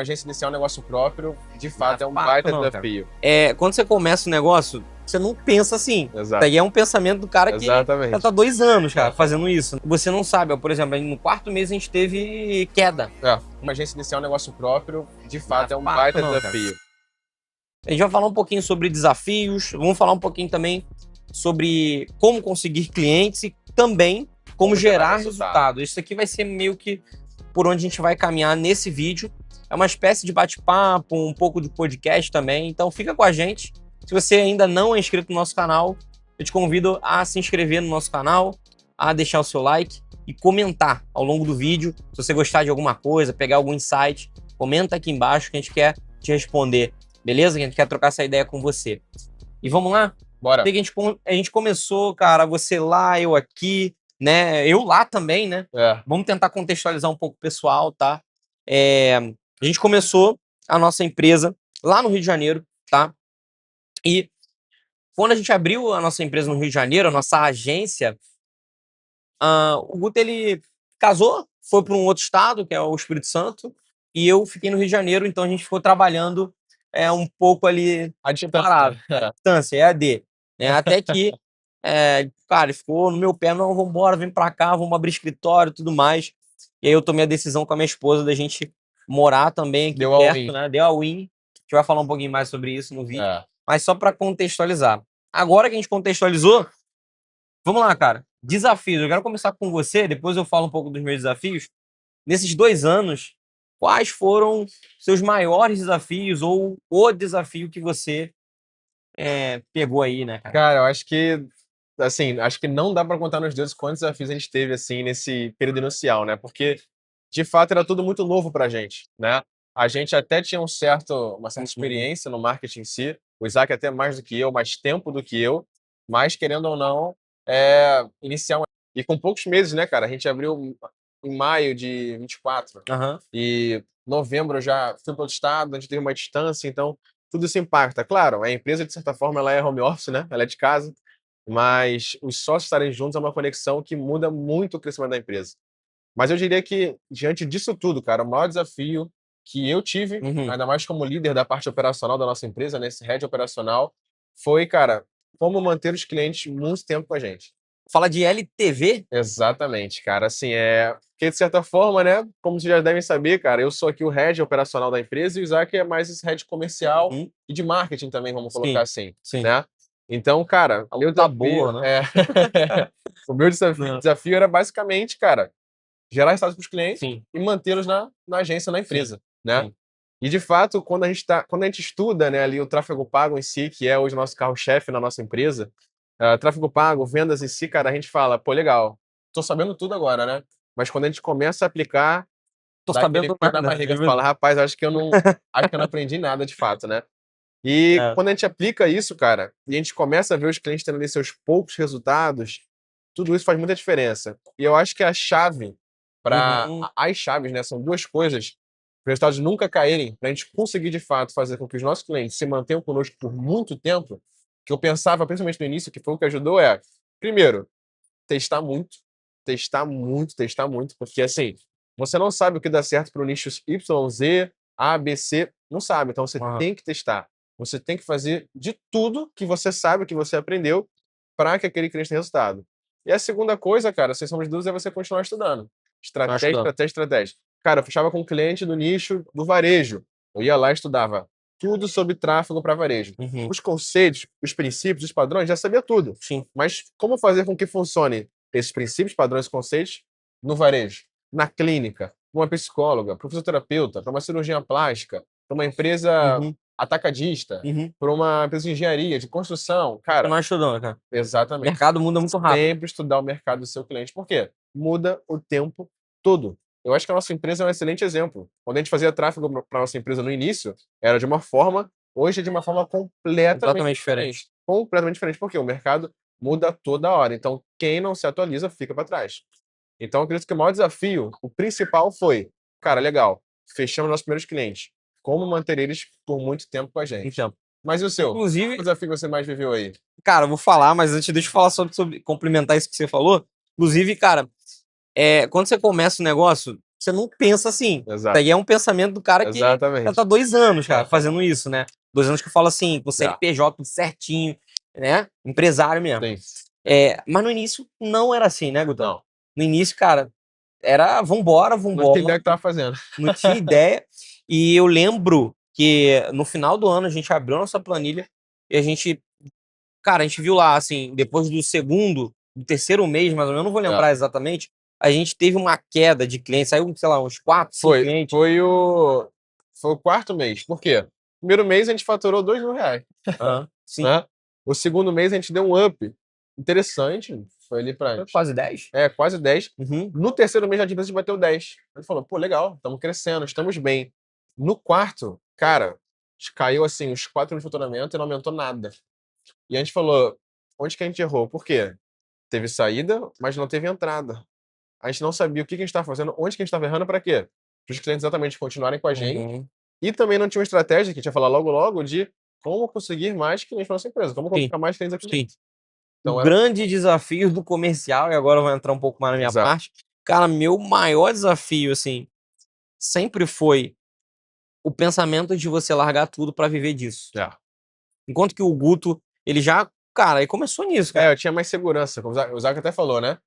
agência iniciar um negócio próprio, de fato, é um baita desafio. Quando você começa o negócio, você não pensa assim. Exato. Daí é um pensamento do cara que já tá 2 anos, cara, fazendo isso. Você não sabe, por exemplo, no 4º mês a gente teve queda. Uma agência iniciar um negócio próprio, de fato, é um baita desafio. A gente vai falar um pouquinho sobre desafios, vamos falar um pouquinho também sobre como conseguir clientes e também como gerar resultado. Isso aqui vai ser meio que por onde a gente vai caminhar nesse vídeo. É uma espécie de bate-papo, um pouco de podcast também, então fica com a gente. Se você ainda não é inscrito no nosso canal, eu te convido a se inscrever no nosso canal, a deixar o seu like e comentar ao longo do vídeo. Se você gostar de alguma coisa, pegar algum insight, comenta aqui embaixo que a gente quer te responder, beleza? Que a gente quer trocar essa ideia com você. E vamos lá? Bora. A gente começou, cara, você lá, eu aqui, né? Eu lá também, né? Vamos tentar contextualizar um pouco o pessoal, tá? A gente começou a nossa empresa lá no Rio de Janeiro, tá? E quando a gente abriu a nossa empresa no Rio de Janeiro, a nossa agência, o Guto, ele casou, foi para um outro estado, que é o Espírito Santo, e eu fiquei no Rio de Janeiro, então a gente ficou trabalhando um pouco ali a distância, EAD, né? Até que, cara, ele ficou no meu pé, não, vamos embora, vem pra cá, vamos abrir escritório e tudo mais. E aí eu tomei a decisão com a minha esposa da gente morar também aqui perto, né? Deu a win. A gente vai falar um pouquinho mais sobre isso no vídeo. Mas só para contextualizar. Agora que a gente contextualizou, vamos lá, cara. Desafios. Eu quero começar com você, depois eu falo um pouco dos meus desafios. Nesses 2 anos, quais foram seus maiores desafios ou o desafio que você pegou aí, né, cara? Cara, eu acho que, assim, acho que não dá para contar nos dedos quantos desafios a gente teve, assim, nesse período inicial, né? Porque, de fato, era tudo muito novo pra gente, né? A gente até tinha uma certa experiência no marketing em si. O Isaac até mais do que eu, mais tempo do que eu. Mas, querendo ou não, iniciar E com poucos meses, né, cara? A gente abriu em maio de 24. E novembro eu já fui para outro estado, a gente teve uma distância, então tudo isso impacta. Claro, a empresa, de certa forma, ela é home office, né? Ela é de casa. Mas os sócios estarem juntos é uma conexão que muda muito o crescimento da empresa. Mas eu diria que, diante disso tudo, cara, o maior desafio que eu tive, ainda mais como líder da parte operacional da nossa empresa, nesse head operacional, foi, cara, como manter os clientes muito tempo com a gente. Fala de LTV? Exatamente, cara. Assim, porque, de certa forma, né, como vocês já devem saber, cara, eu sou aqui o head operacional da empresa e o Isaac é mais esse head comercial e de marketing também, vamos colocar assim, né? Então, cara, o meu desafio, né? o meu desafio era basicamente, cara, gerar resultados para os clientes e mantê-los na agência, na empresa, né? E, de fato, quando a gente estuda, né, ali o tráfego pago em si, que é hoje o nosso carro-chefe na nossa empresa, tráfego pago, vendas em si, cara, a gente fala, pô, legal, tô sabendo tudo agora, né? Mas quando a gente começa a aplicar, tô sabendo nada, na barriga, fala, rapaz, acho que eu não aprendi nada de fato, né? E quando a gente aplica isso, cara, e a gente começa a ver os clientes tendo ali seus poucos resultados, tudo isso faz muita diferença. E eu acho que a chave as chaves, né, são 2 coisas para os resultados nunca caírem, para a gente conseguir de fato fazer com que os nossos clientes se mantenham conosco por muito tempo, que eu pensava, principalmente no início, que foi o que ajudou, primeiro, testar muito, testar muito, testar muito, porque assim, você não sabe o que dá certo para o nicho Y, Z, A, B, C, não sabe, então você tem que testar. Você tem que fazer de tudo que você sabe, que você aprendeu, para que aquele cliente tenha resultado. E a segunda coisa, cara, sem sombra de dúvidas, é você continuar estudando. Estratégia, estratégia, estratégia. Cara, eu fechava com um cliente do nicho do varejo. Eu ia lá e estudava tudo sobre tráfego para varejo. Os conceitos, os princípios, os padrões, já sabia tudo. Mas como fazer com que funcione esses princípios, padrões e conceitos no varejo, na clínica, para uma psicóloga, para um fisioterapeuta, para uma cirurgia plástica, para uma empresa atacadista, para uma empresa de engenharia, de construção, cara. Nós estudando, cara. Exatamente. O mercado muda muito rápido. Sempre estudar o mercado do seu cliente. Por quê? Muda o tempo todo. Eu acho que a nossa empresa é um excelente exemplo. Quando a gente fazia tráfego para nossa empresa no início, era de uma forma, hoje é de uma forma completamente diferente. Completamente diferente, porque o mercado muda toda hora. Então, quem não se atualiza fica para trás. Então, eu acredito que o maior desafio, o principal foi, cara, legal, fechamos nossos primeiros clientes. Como manter eles por muito tempo com a gente? Mas e o seu? Inclusive, qual desafio você mais viveu aí? Cara, eu vou falar, mas antes deixa eu falar sobre complementar isso que você falou. Inclusive, cara, quando você começa o negócio, você não pensa assim. Exato. Daí é um pensamento do cara que já Exatamente. tá 2 anos, cara, fazendo isso, né? 2 anos que eu falo assim, com CNPJ tudo certinho, né? Empresário mesmo. Sim. Mas no início não era assim, né, Gutão? Não. No início, cara, era vambora. Não tinha ideia do que tava fazendo. Não tinha ideia. E eu lembro que no final do ano a gente abriu a nossa planilha e a gente, cara, a gente viu lá, assim, depois do terceiro mês, mais ou menos, eu não vou lembrar exatamente, a gente teve uma queda de clientes, saiu, sei lá, uns 4, 5 clientes. Foi o 4º mês. Por quê? Primeiro mês a gente faturou R$2.000. Sim. Né? O segundo mês a gente deu um up interessante. Foi ali pra... Quase 10. Quase 10. Uhum. No terceiro mês a gente bateu 10. A gente falou, pô, legal, estamos crescendo, estamos bem. No quarto, cara, caiu assim os 4 de faturamento e não aumentou nada. E a gente falou, onde que a gente errou? Por quê? Teve saída, mas não teve entrada. A gente não sabia o que a gente estava fazendo, onde que a gente estava errando, para quê? Para os clientes exatamente continuarem com a gente. E também não tinha uma estratégia, que a gente ia falar logo, de como conseguir mais clientes para nossa empresa, como colocar mais clientes aqui. Sim. Então, o grande desafio do comercial, e agora eu vou entrar um pouco mais na minha parte, cara, meu maior desafio, assim, sempre foi o pensamento de você largar tudo para viver disso. Enquanto que o Guto, ele já, cara, ele começou nisso, cara. Eu tinha mais segurança, como o Zaco até falou, né?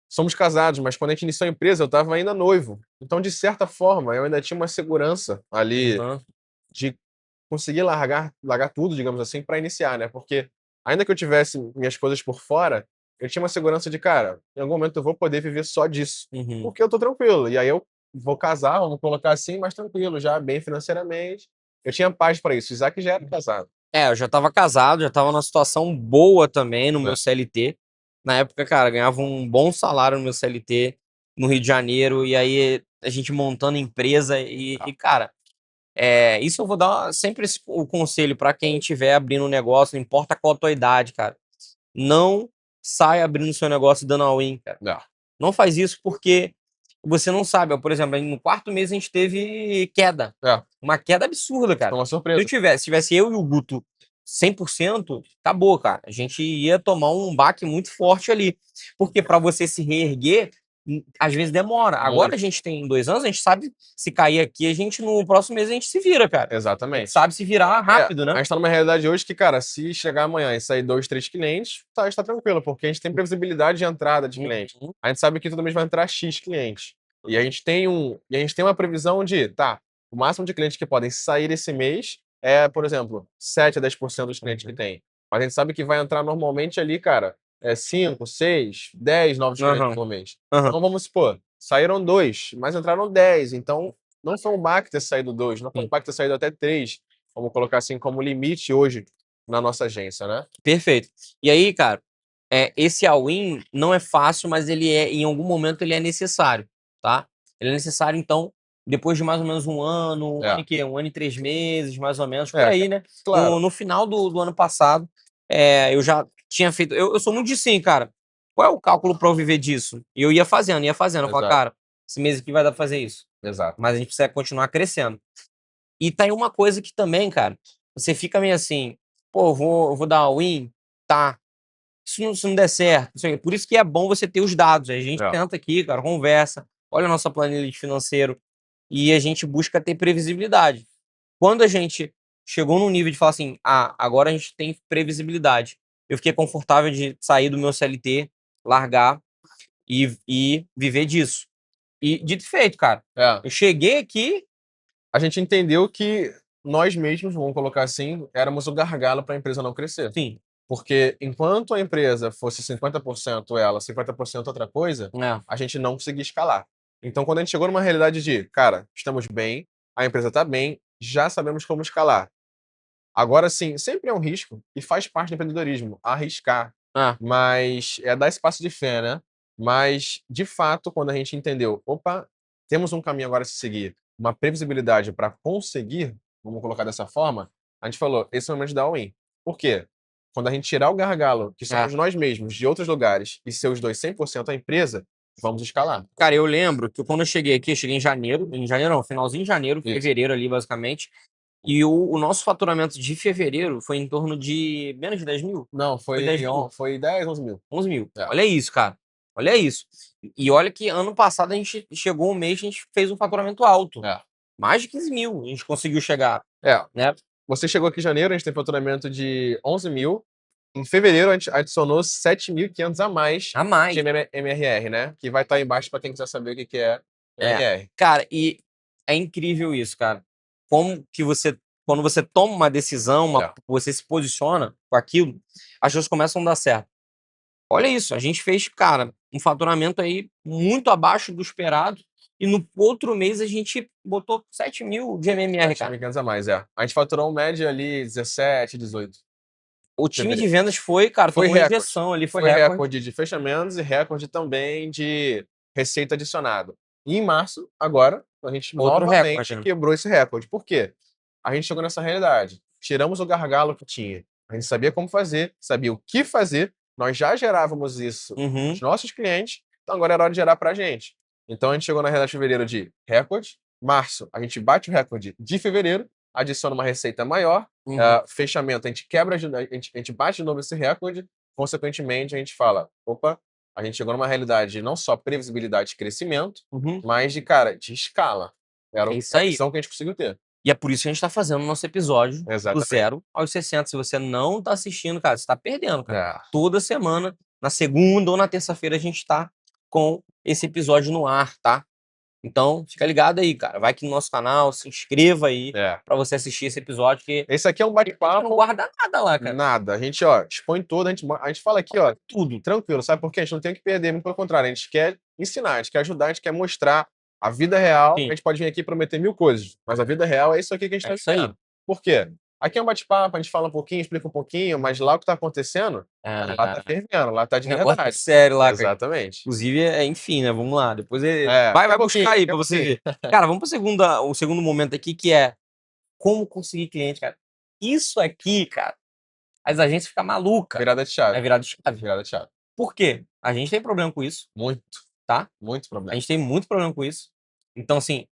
Somos casados, mas quando a gente iniciou a empresa, eu tava ainda noivo. Então, de certa forma, eu ainda tinha uma segurança ali de conseguir largar tudo, digamos assim, para iniciar, né? Porque ainda que eu tivesse minhas coisas por fora, eu tinha uma segurança de, cara, em algum momento eu vou poder viver só disso. Porque eu tô tranquilo. E aí eu vou casar, vamos colocar assim, mais tranquilo, já bem financeiramente. Eu tinha paz para isso. O Isaac já era casado. Eu já tava casado, já tava numa situação boa também no meu CLT. Na época, cara, ganhava um bom salário no meu CLT no Rio de Janeiro, e aí a gente montando empresa cara, isso eu vou dar sempre o conselho para quem estiver abrindo um negócio, não importa qual a tua idade, cara. Não sai abrindo seu negócio dando all-in, cara. Não faz isso porque você não sabe. Por exemplo, no 4º mês a gente teve queda. Uma queda absurda, cara. Uma surpresa. Se tivesse eu e o Guto 100%, acabou, cara. A gente ia tomar um baque muito forte ali. Porque para você se reerguer, às vezes demora. Agora a gente tem 2 anos, a gente sabe se cair aqui, no próximo mês a gente se vira, cara. Exatamente. A gente sabe se virar rápido, né? A gente tá numa realidade hoje que, cara, se chegar amanhã e sair 2, 3 clientes, a gente tá tranquilo, porque a gente tem previsibilidade de entrada de cliente. A gente sabe que todo mês vai entrar X clientes. E a gente tem uma previsão de, o máximo de clientes que podem sair esse mês é, por exemplo, 7 a 10% dos clientes que tem. Mas a gente sabe que vai entrar normalmente ali, cara, 5, 6, 10 novos clientes por mês. Então vamos supor, saíram 2, mas entraram 10. Então não foi um baque ter saído 2, não foi um baque ter saído até 3. Vamos colocar assim como limite hoje na nossa agência, né? Perfeito. E aí, cara, esse all-in não é fácil, mas em algum momento ele é necessário, tá? Ele é necessário, então, depois de mais ou menos um ano, um ano e 3 meses, mais ou menos, por aí, né? Claro. No final do ano passado, eu já tinha feito... Eu sou muito de sim, cara. Qual é o cálculo para eu viver disso? E eu ia fazendo. Eu falava, cara, esse mês aqui vai dar pra fazer isso. Exato. Mas a gente precisa continuar crescendo. E tá aí uma coisa que também, cara, você fica meio assim, pô, eu vou dar all-in, tá. Se não der certo, por isso que é bom você ter os dados. A gente tenta aqui, cara, conversa, olha a nossa planilha de financeiro e a gente busca ter previsibilidade. Quando a gente chegou num nível de falar assim, agora a gente tem previsibilidade, eu fiquei confortável de sair do meu CLT, largar e viver disso. E dito e feito, cara. Eu cheguei aqui... A gente entendeu que nós mesmos, vamos colocar assim, éramos o gargalo para a empresa não crescer. Sim. Porque enquanto a empresa fosse 50% ela, 50% outra coisa, a gente não conseguia escalar. Então, quando a gente chegou numa realidade de, cara, estamos bem, a empresa está bem, já sabemos como escalar. Agora sim, sempre é um risco e faz parte do empreendedorismo, arriscar. Mas é dar esse passo de fé, né? Mas, de fato, quando a gente entendeu, opa, temos um caminho agora a se seguir, uma previsibilidade para conseguir, vamos colocar dessa forma, a gente falou, esse é o momento de dar all-in. Por quê? Quando a gente tirar o gargalo, que somos nós mesmos, de outros lugares, e ser os dois 100% a empresa, vamos escalar. Cara, eu lembro que quando eu cheguei aqui, eu cheguei em janeiro não, finalzinho de janeiro, fevereiro ali, basicamente, e o nosso faturamento de fevereiro foi em torno de menos de 10 mil? Não, foi 10 mil. Foi 10, 11 mil. 11 mil. Olha isso, cara. Olha isso. E olha que ano passado a gente chegou um mês, a gente fez um faturamento alto. Mais de 15 mil a gente conseguiu chegar. Né? Você chegou aqui em janeiro, a gente tem faturamento de 11 mil. Em fevereiro, a gente adicionou 7.500 a mais de MRR, né? Que vai estar aí embaixo para quem quiser saber o que é MRR. Cara, e é incrível isso, cara. Como que você, quando você toma uma decisão, você se posiciona com aquilo, as coisas começam a dar certo. Olha isso, a gente fez, cara, um faturamento aí muito abaixo do esperado. E no outro mês a gente botou 7 mil de MMR, cara. 7.500 a mais, A gente faturou um médio ali 17, 18. O time de vendas foi, cara, foi tomou injeção ali, foi recorde de fechamentos e recorde também de receita adicionada. E em março, agora, a gente novamente quebrou esse recorde. Por quê? A gente chegou nessa realidade. Tiramos o gargalo que tinha. A gente sabia como fazer, sabia o que fazer. Nós já gerávamos isso nos nossos clientes, então agora era hora de gerar pra gente. Então a gente chegou na realidade de fevereiro de recorde. Março, a gente bate o recorde de fevereiro, adiciona uma receita maior. Fechamento, a gente quebra, a gente bate de novo esse recorde. Consequentemente, a gente fala: opa, a gente chegou numa realidade de não só previsibilidade de crescimento, mas de, cara, de escala. Era a visão que a gente conseguiu ter. E é por isso que a gente tá fazendo o nosso episódio do 0 aos 60. Se você não tá assistindo, cara, você tá perdendo, cara. Toda semana, na segunda ou na terça-feira, a gente tá com esse episódio no ar, tá? Então, fica ligado aí, cara. Vai aqui no nosso canal, se inscreva aí pra você assistir esse episódio. Que esse aqui é um bate-papo. Não guarda nada lá, cara. Nada. A gente, expõe tudo. A gente fala aqui, tudo, tranquilo. Sabe por quê? A gente não tem que perder, muito pelo contrário. A gente quer ensinar, a gente quer ajudar, a gente quer mostrar a vida real. A gente pode vir aqui e prometer 1000 coisas, mas a vida real é isso aqui que a gente tá vivendo. Por quê? Aqui é um bate-papo, a gente fala um pouquinho, explica um pouquinho, mas lá o que tá acontecendo, lá tá fervendo, lá tá de verdade. Sério lá, cara. Exatamente. Inclusive, enfim, né? Vamos lá. Depois vai buscar aí pra você ver. Cara, vamos pro o segundo momento aqui, que é como conseguir cliente, cara. Isso aqui, cara, as agências ficam malucas. Virada de chave. É virada de chave. Virada de chave. Por quê? A gente tem problema com isso. Muito. Tá? Muito problema. A gente tem muito problema com isso. Então, assim,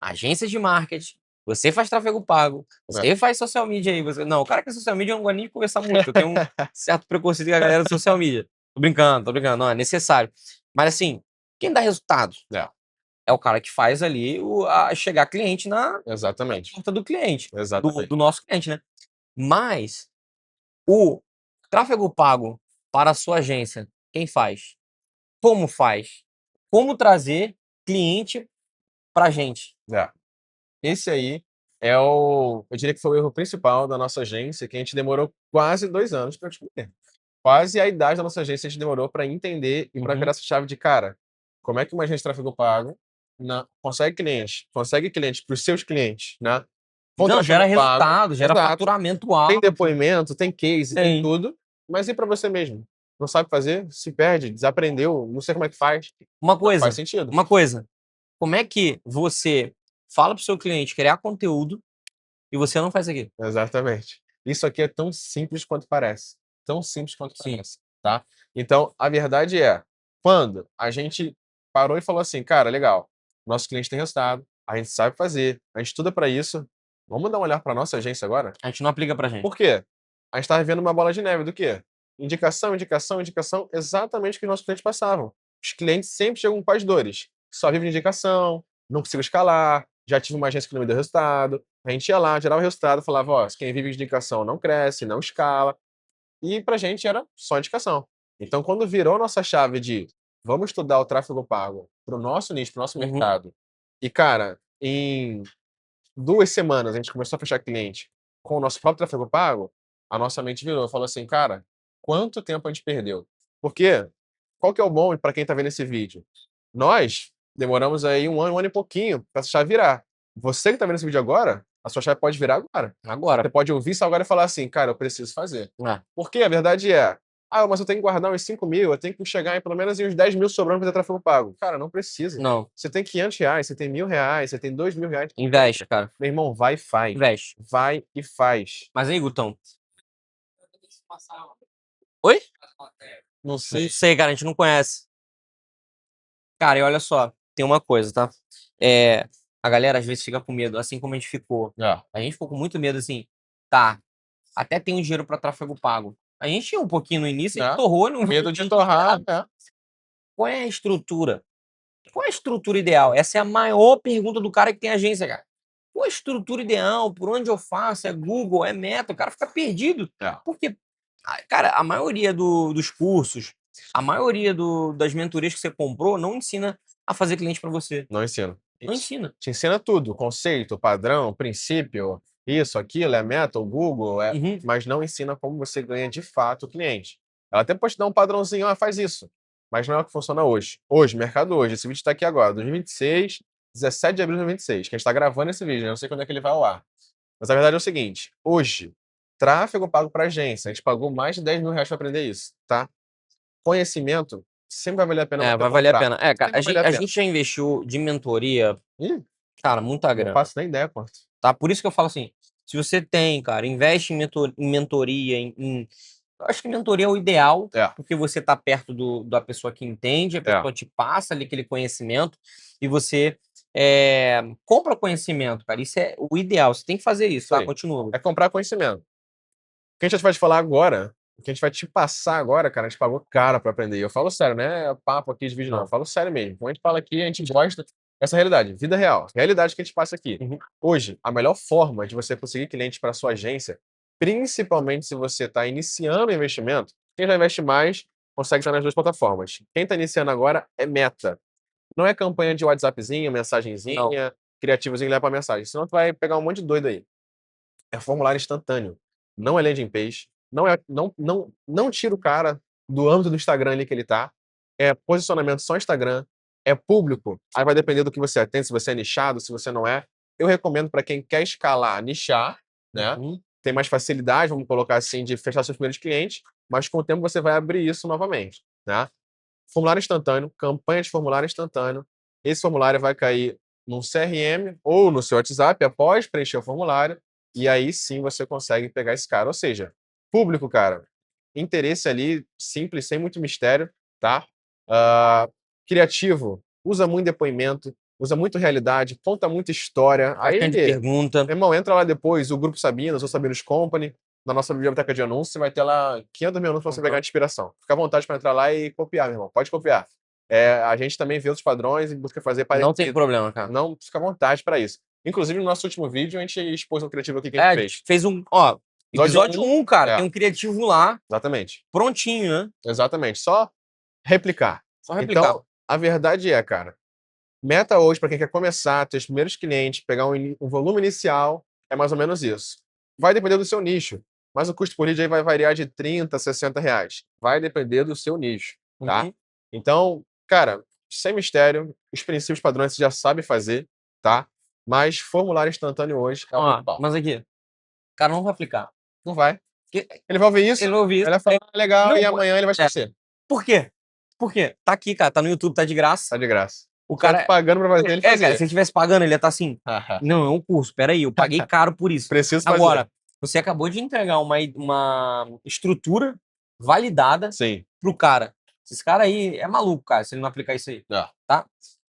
agências de marketing, você faz tráfego pago, você faz social media aí. Não, o cara que é social media eu não gosto nem de conversar muito. Eu tenho um certo preconceito com a galera do social media. Tô brincando. Não, é necessário. Mas, assim, quem dá resultado é o cara que faz ali chegar cliente na porta do cliente. Do nosso cliente, né? Mas o tráfego pago para a sua agência, quem faz? Como faz? Como trazer cliente pra gente? Esse aí eu diria que foi o erro principal da nossa agência, que a gente demorou quase 2 anos para descobrir. Quase a idade da nossa agência a gente demorou para entender e para virar essa chave de, cara, como é que uma agência de tráfego pago consegue clientes para os seus clientes, né? Não, gera resultado, gera faturamento alto. Tem depoimento, tem case, tem tudo, mas e para você mesmo? Não sabe fazer, se perde, desaprendeu, não sei como é que faz. Uma coisa, faz sentido. Uma coisa, como é que você fala pro seu cliente criar conteúdo e você não faz aquilo? Exatamente. Isso aqui é tão simples quanto parece. Tão simples quanto parece, tá? Então, a verdade é, quando a gente parou e falou assim, cara, legal, nosso cliente tem resultado, a gente sabe fazer, a gente estuda para isso, vamos dar um olhar para nossa agência agora? A gente não aplica pra gente. Por quê? A gente tá vivendo uma bola de neve do quê? Indicação, indicação, indicação, exatamente o que os nossos clientes passavam. Os clientes sempre chegam com as dores. Só vive de indicação, não consigo escalar, já tive uma agência que não me deu resultado. A gente ia lá, gerava o resultado, falava, quem vive de indicação não cresce, não escala. E pra gente era só indicação. Então, quando virou a nossa chave de vamos estudar o tráfego pago pro nosso nicho, pro nosso mercado, e, cara, em 2 semanas a gente começou a fechar cliente com o nosso próprio tráfego pago, a nossa mente virou e falou assim, cara, quanto tempo a gente perdeu? Porque, qual que é o bom para quem tá vendo esse vídeo? Nós demoramos aí um ano e pouquinho pra essa chave virar. Você que tá vendo esse vídeo agora, a sua chave pode virar agora. Você pode ouvir isso agora e falar assim, cara, eu preciso fazer. Porque a verdade é, mas eu tenho que guardar uns 5 mil, eu tenho que chegar em pelo menos uns 10 mil sobrando pra fazer tráfego pago. Cara, não precisa. Não. Você tem 500 reais, você tem 1.000 reais, você tem 2.000 reais. Investe, cara. Meu irmão, vai e faz. Investe. Vai e faz. Mas aí, Gutão? Oi? Não sei. Não sei, cara, a gente não conhece. Cara, e olha só, tem uma coisa, tá? A galera às vezes fica com medo, assim como a gente ficou. A gente ficou com muito medo, assim, tá, até tem um dinheiro pra tráfego pago. A gente tinha um pouquinho no início, a gente torrou. Medo de torrar, qual é a estrutura? Qual é a estrutura ideal? Essa é a maior pergunta do cara que tem agência, cara. Qual é a estrutura ideal? Por onde eu faço? É Google? É Meta? O cara fica perdido. Porque, cara, a maioria dos cursos, a maioria das mentorias que você comprou não ensina a fazer cliente para você. Não ensina. Não ensina. Te ensina tudo, conceito, padrão, princípio, isso, aquilo, é Meta, o Google, mas não ensina como você ganha de fato o cliente. Ela até pode te dar um padrãozinho, faz isso, mas não é o que funciona hoje. Hoje, mercado hoje, esse vídeo está aqui agora, 2026, 17 de abril de 2026, que a gente está gravando esse vídeo, eu não sei quando é que ele vai ao ar. Mas a verdade é o seguinte, hoje, tráfego pago para agência, a gente pagou mais de 10 mil reais para aprender isso, tá? Conhecimento sempre vai valer a pena vai valer a pena. Cara, a gente já investiu de mentoria, cara, muita grana. Não faço nem ideia quanto. Tá? Por isso que eu falo assim, se você tem, cara, investe em mentoria, eu acho que mentoria é o ideal, porque você tá perto da pessoa que entende, a pessoa te passa ali aquele conhecimento e você compra conhecimento, cara. Isso é o ideal, você tem que fazer isso, tá? Continua. É comprar conhecimento. O que a gente vai te falar agora, o que a gente vai te passar agora, cara, a gente pagou caro pra aprender. Eu falo sério, né? Papo aqui de vídeo não, eu falo sério mesmo. Quando a gente fala aqui, a gente gosta dessa realidade, vida real, realidade que a gente passa aqui. Hoje, a melhor forma de você conseguir clientes para sua agência, principalmente se você está iniciando o investimento, quem já investe mais consegue estar nas duas plataformas. Quem está iniciando agora é Meta. Não é campanha de WhatsAppzinha, mensagenzinha, criativozinho, leva pra mensagem. Senão tu vai pegar um monte de doido aí. É formulário instantâneo. Não é landing page. Não tira o cara do âmbito do Instagram ali que ele tá. É posicionamento só Instagram. É público. Aí vai depender do que você atende, se você é nichado, se você não é. Eu recomendo para quem quer escalar, nichar, né? Tem mais facilidade, vamos colocar assim, de fechar seus primeiros clientes, mas com o tempo você vai abrir isso novamente, né? Formulário instantâneo, campanha de formulário instantâneo. Esse formulário vai cair num CRM ou no seu WhatsApp após preencher o formulário. E aí sim você consegue pegar esse cara. Ou seja, público, cara, interesse ali, simples, sem muito mistério, tá? Criativo, usa muito depoimento, usa muito realidade, conta muita história. Aí, pergunta. Meu irmão, entra lá depois, o Grupo Sabinas ou Sabinos Company, na nossa biblioteca de anúncios, você vai ter lá 500 mil anúncios para você pegar de inspiração. Fica à vontade para entrar lá e copiar, meu irmão. Pode copiar. A gente também vê outros padrões e busca fazer parecido. Não tem problema, cara. Não, fica à vontade para isso. Inclusive, no nosso último vídeo, a gente expôs um criativo aqui que a gente fez episódio 1, cara. Tem um criativo lá. Exatamente. Prontinho, né? Exatamente. Só replicar. Então, a verdade é, cara, Meta hoje, para quem quer começar, ter os primeiros clientes, pegar um volume inicial, é mais ou menos isso. Vai depender do seu nicho, mas o custo por lead aí vai variar de 30 a 60 reais. Vai depender do seu nicho, tá? Então, cara, sem mistério, os princípios padrões você já sabe fazer, tá? Mas formulário instantâneo hoje é o principal. Mas aqui, o cara não vai aplicar. Não vai. Ele vai ouvir isso, ele vai falar legal e amanhã ele vai esquecer. Por quê? Por quê? Tá aqui, cara, tá no YouTube, tá de graça. Tá de graça. O cara pagando pra fazer ele fazer. Cara, se ele tivesse pagando, ele ia estar assim, não, é um curso, peraí, eu paguei caro por isso. Preciso fazer. Agora, você acabou de entregar uma estrutura validada pro cara. Esse cara aí é maluco, cara, se ele não aplicar isso aí, tá?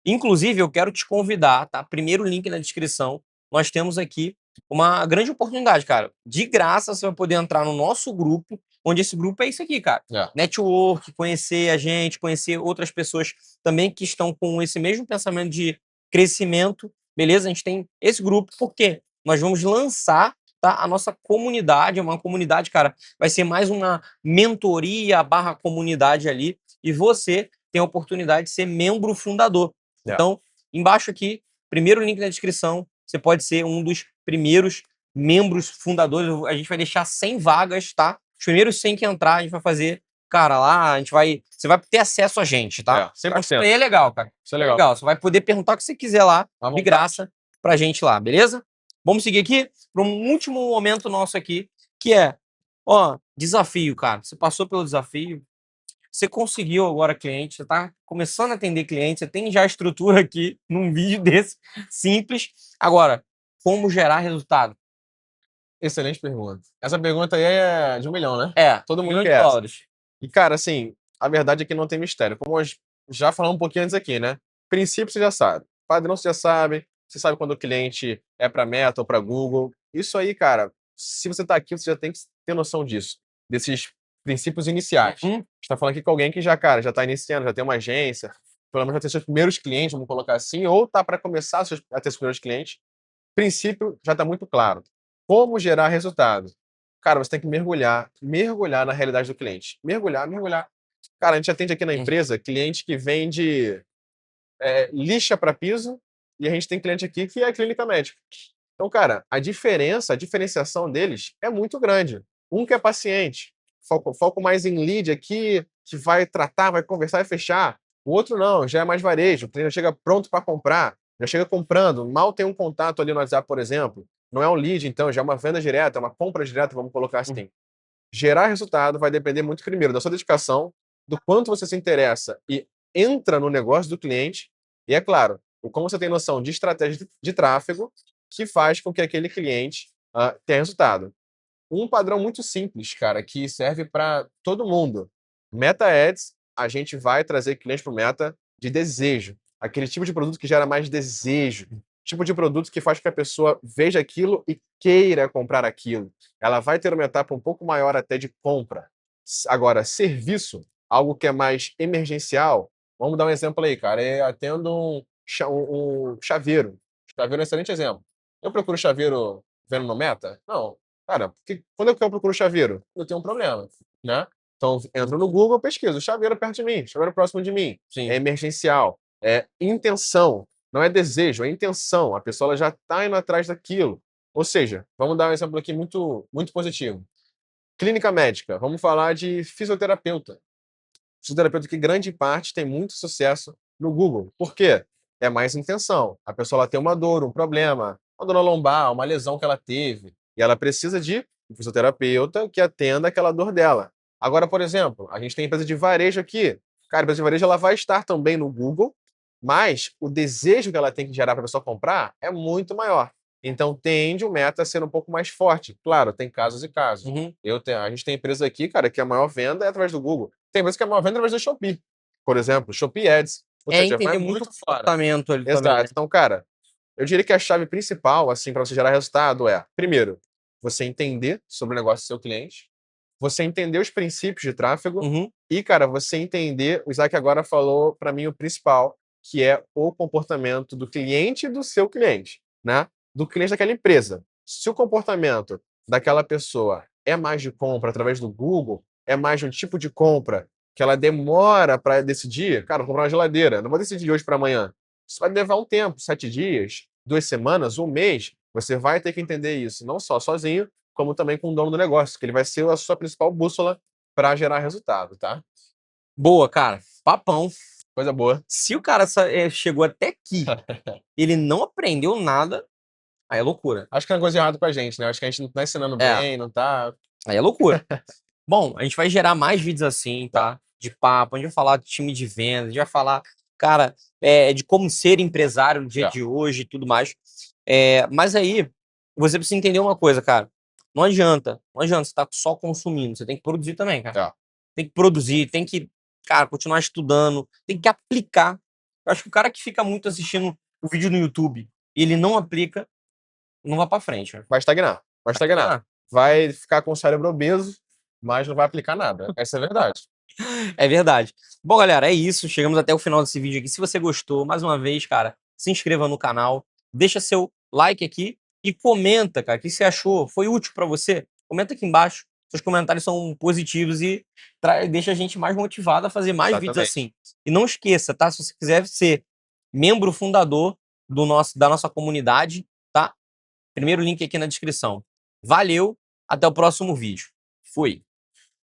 Inclusive, eu quero te convidar, tá? Primeiro link na descrição, nós temos aqui uma grande oportunidade, cara. De graça, você vai poder entrar no nosso grupo, onde esse grupo é isso aqui, cara. Network, conhecer a gente, conhecer outras pessoas também que estão com esse mesmo pensamento de crescimento, beleza? A gente tem esse grupo, porque nós vamos lançar, tá, a nossa comunidade, uma comunidade, cara, vai ser mais uma mentoria / comunidade ali, e você tem a oportunidade de ser membro fundador. Então, embaixo aqui, primeiro link na descrição, você pode ser um dos primeiros membros fundadores. A gente vai deixar 100 vagas, tá? Os primeiros 100 que entrar, a gente vai fazer, cara, lá, você vai ter acesso a gente, tá? 100%. Isso aí é legal, cara. Isso é legal. Você vai poder perguntar o que você quiser lá, de graça, pra gente lá, beleza? Vamos seguir aqui para um último momento nosso aqui, que é, desafio, cara. Você passou pelo desafio, você conseguiu agora cliente, você tá começando a atender cliente, você tem já a estrutura aqui num vídeo desse, simples. Agora, como gerar resultado? Excelente pergunta. Essa pergunta aí é de 1 milhão, né? Todo mundo quer essa. E, cara, assim, a verdade é que não tem mistério. Como já falamos um pouquinho antes aqui, né? Princípio você já sabe. Padrão você já sabe. Você sabe quando o cliente é para Meta ou para Google. Isso aí, cara, se você tá aqui, você já tem que ter noção disso. Desses princípios iniciais. A gente tá falando aqui com alguém que já, cara, já tá iniciando, já tem uma agência, pelo menos já tem seus primeiros clientes, vamos colocar assim, ou tá para começar a ter seus primeiros clientes. O princípio já tá muito claro. Como gerar resultado? Cara, você tem que mergulhar na realidade do cliente. Mergulhar. Cara, a gente atende aqui na empresa cliente que vende lixa para piso, e a gente tem cliente aqui que é clínica médica. Então, cara, a diferenciação deles é muito grande. Um que é paciente, foco mais em lead aqui, que vai tratar, vai conversar e fechar. O outro não, já é mais varejo, o cliente já chega pronto para comprar, já chega comprando, mal tem um contato ali no WhatsApp, por exemplo. Não é um lead, então, já é uma venda direta, é uma compra direta, vamos colocar assim. Gerar resultado vai depender muito, primeiro, da sua dedicação, do quanto você se interessa e entra no negócio do cliente, e, é claro, o como você tem noção de estratégia de tráfego que faz com que aquele cliente tenha resultado. Um padrão muito simples, cara, que serve para todo mundo. Meta Ads, a gente vai trazer cliente para o Meta de desejo. Aquele tipo de produto que gera mais desejo. Tipo de produto que faz com que a pessoa veja aquilo e queira comprar aquilo. Ela vai ter uma etapa um pouco maior até de compra. Agora, serviço, algo que é mais emergencial. Vamos dar um exemplo aí, cara. Eu atendo um chaveiro. Chaveiro é um excelente exemplo. Eu procuro chaveiro vendo no Meta? Não. Cara, porque quando eu procuro chaveiro? Eu tenho um problema, né? Então, entro no Google, pesquiso, chaveiro perto de mim, chaveiro próximo de mim. Sim. É emergencial, é intenção, não é desejo, é intenção. A pessoa ela já está indo atrás daquilo. Ou seja, vamos dar um exemplo aqui muito, muito positivo. Clínica médica, vamos falar de fisioterapeuta. Fisioterapeuta que grande parte tem muito sucesso no Google. Por quê? É mais intenção. A pessoa ela tem uma dor, um problema, uma dor na lombar, uma lesão que ela teve, e ela precisa de um fisioterapeuta que atenda aquela dor dela. Agora, por exemplo, a gente tem empresa de varejo aqui. Cara, a empresa de varejo ela vai estar também no Google, mas o desejo que ela tem que gerar para a pessoa comprar é muito maior. Então, tende o Meta a ser um pouco mais forte. Claro, tem casos e casos. A gente tem empresa aqui, cara, que a maior venda é através do Google. Tem empresa que a maior venda é através do Shopee. Por exemplo, Shopee Ads. Ou seja, entender vai muito o fora. comportamento ali Exato. também, né? Então, cara, eu diria que a chave principal, assim, para você gerar resultado é, primeiro, você entender sobre o negócio do seu cliente, você entender os princípios de tráfego e, cara, você entender, o Isaac agora falou para mim o principal, que é o comportamento do cliente e do seu cliente, né? Do cliente daquela empresa. Se o comportamento daquela pessoa é mais de compra através do Google, é mais de um tipo de compra que ela demora para decidir, cara, vou comprar uma geladeira, não vou decidir de hoje para amanhã. Isso vai levar um tempo, 7 dias, 2 semanas, um mês. Você vai ter que entender isso, não só sozinho, como também com o dono do negócio, que ele vai ser a sua principal bússola para gerar resultado, tá? Boa, cara. Papão. Coisa boa. Se o cara chegou até aqui, ele não aprendeu nada, aí é loucura. Acho que é uma coisa errada com a gente, né? Acho que a gente não tá ensinando bem, não tá... Aí é loucura. Bom, a gente vai gerar mais vídeos assim, tá? De papo, a gente vai falar de time de venda, a gente vai falar, cara, de como ser empresário no dia de hoje e tudo mais. Mas aí, você precisa entender uma coisa, cara. Não adianta você estar só consumindo, você tem que produzir também, cara. Tem que produzir, tem que, cara, continuar estudando, tem que aplicar. Eu acho que o cara que fica muito assistindo o vídeo no YouTube e ele não aplica, não vai pra frente. Cara. Vai estagnar. Vai ficar com o cérebro obeso, mas não vai aplicar nada. Essa é a verdade. É verdade. Bom, galera, é isso. Chegamos até o final desse vídeo aqui. Se você gostou, mais uma vez, cara, se inscreva no canal, deixa seu like aqui e comenta, cara, o que você achou? Foi útil pra você? Comenta aqui embaixo. Seus comentários são positivos e deixa a gente mais motivado a fazer mais vídeos assim. E não esqueça, tá? Se você quiser ser membro fundador da nossa comunidade, tá? Primeiro link aqui na descrição. Valeu, até o próximo vídeo. Fui!